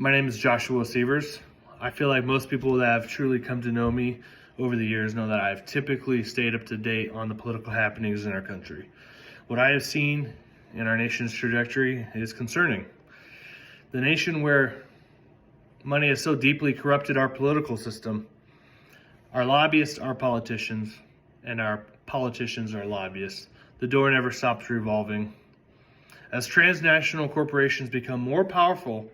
My name is Joshua Sievers. I feel like most people that have truly come to know me over the years know that I've typically stayed up to date on the political happenings in our country. What I have seen in our nation's trajectory is concerning. The nation where money has so deeply corrupted our political system, our lobbyists are politicians, and our politicians are lobbyists. The door never stops revolving. As transnational corporations become more powerful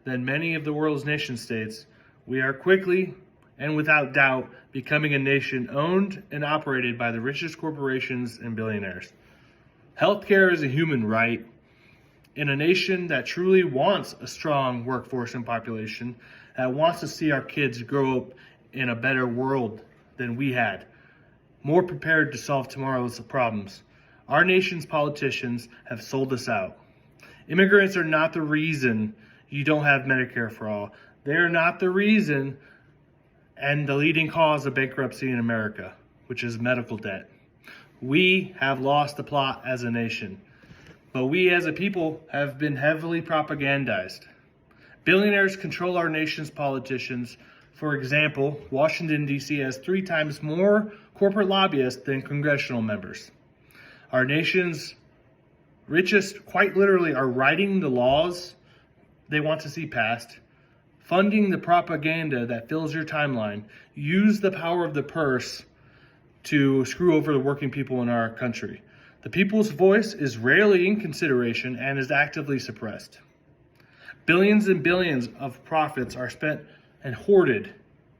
than many of the world's nation states, we are quickly and without doubt becoming a nation owned and operated by the richest corporations and billionaires. Healthcare is a human right. In a nation that truly wants a strong workforce and population, that wants to see our kids grow up in a better world than we had, more prepared to solve tomorrow's problems, our nation's politicians have sold us out. Immigrants are not the reason you don't have Medicare for all. They are not the reason and the leading cause of bankruptcy in America, which is medical debt. We have lost the plot as a nation, but we as a people have been heavily propagandized. Billionaires control our nation's politicians. For example, Washington, D.C. has 3 times more corporate lobbyists than congressional members. Our nation's richest, quite literally, are writing the laws they want to see passed, funding the propaganda that fills your timeline, use the power of the purse to screw over the working people in our country. The people's voice is rarely in consideration and is actively suppressed. Billions and billions of profits are spent and hoarded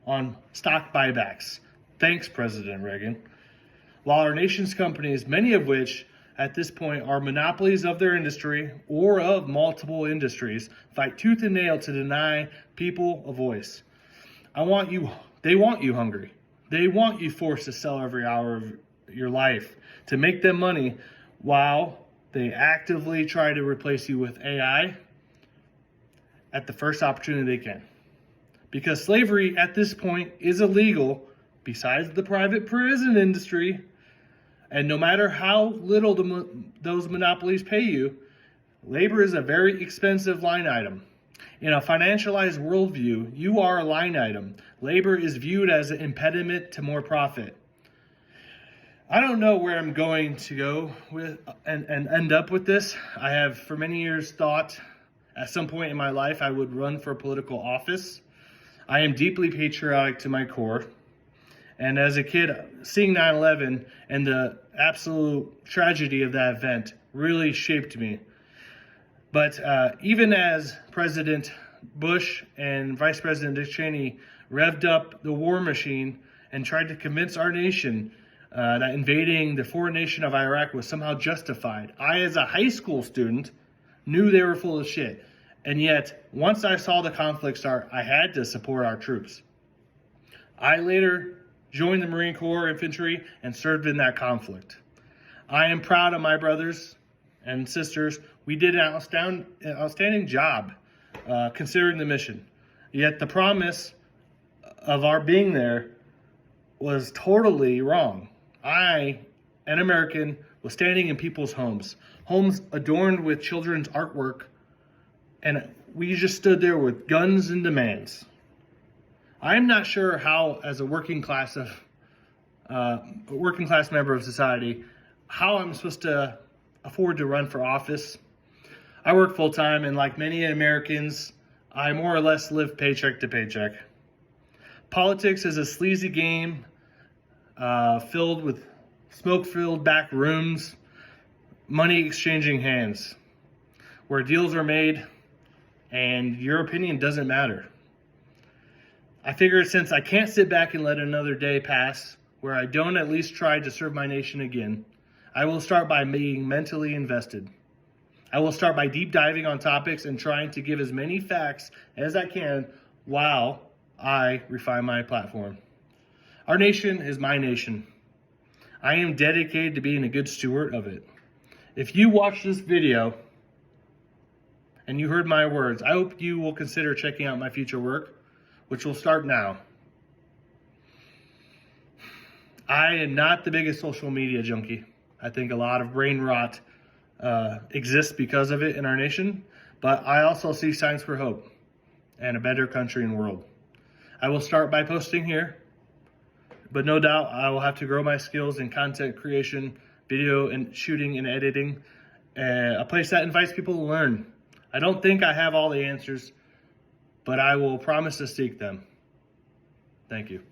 on stock buybacks. Thanks, President Reagan. While our nation's companies, many of which at this point are monopolies of their industry or of multiple industries, fight tooth and nail to deny people a voice. They want you hungry. They want you forced to sell every hour of your life to make them money while they actively try to replace you with AI at the first opportunity they can. Because slavery at this point is illegal besides the private prison industry. And no matter how little those monopolies pay you, labor is a very expensive line item. In a financialized worldview, you are a line item. Labor is viewed as an impediment to more profit. I don't know where I'm going to go with and end up with this. I have for many years thought at some point in my life I would run for political office. I am deeply patriotic to my core. And as a kid, seeing 9/11 and the absolute tragedy of that event really shaped me. But even as President Bush and Vice President Dick Cheney revved up the war machine and tried to convince our nation that invading the foreign nation of Iraq was somehow justified, I, as a high school student, knew they were full of shit. And yet, once I saw the conflict start, I had to support our troops. I later joined the Marine Corps Infantry and served in that conflict. I am proud of my brothers and sisters. We did an outstanding job considering the mission. Yet the promise of our being there was totally wrong. I, an American, was standing in people's homes adorned with children's artwork, and we just stood there with guns and demands. I'm not sure how, as a working class member of society, how I'm supposed to afford to run for office. I work full time, and like many Americans, I more or less live paycheck to paycheck. Politics is a sleazy game filled with smoke-filled back rooms, money exchanging hands, where deals are made and your opinion doesn't matter. I figured since I can't sit back and let another day pass where I don't at least try to serve my nation again, I will start by being mentally invested. I will start by deep diving on topics and trying to give as many facts as I can while I refine my platform. Our nation is my nation. I am dedicated to being a good steward of it. If you watch this video and you heard my words, I hope you will consider checking out my future work, which will start now. I am not the biggest social media junkie. I think a lot of brain rot exists because of it in our nation, but I also see signs for hope. and a better country and world. I will start by posting here, but no doubt I will have to grow my skills in content creation, video and shooting and editing, a place that invites people to learn. I don't think I have all the answers, but I will promise to seek them. Thank you.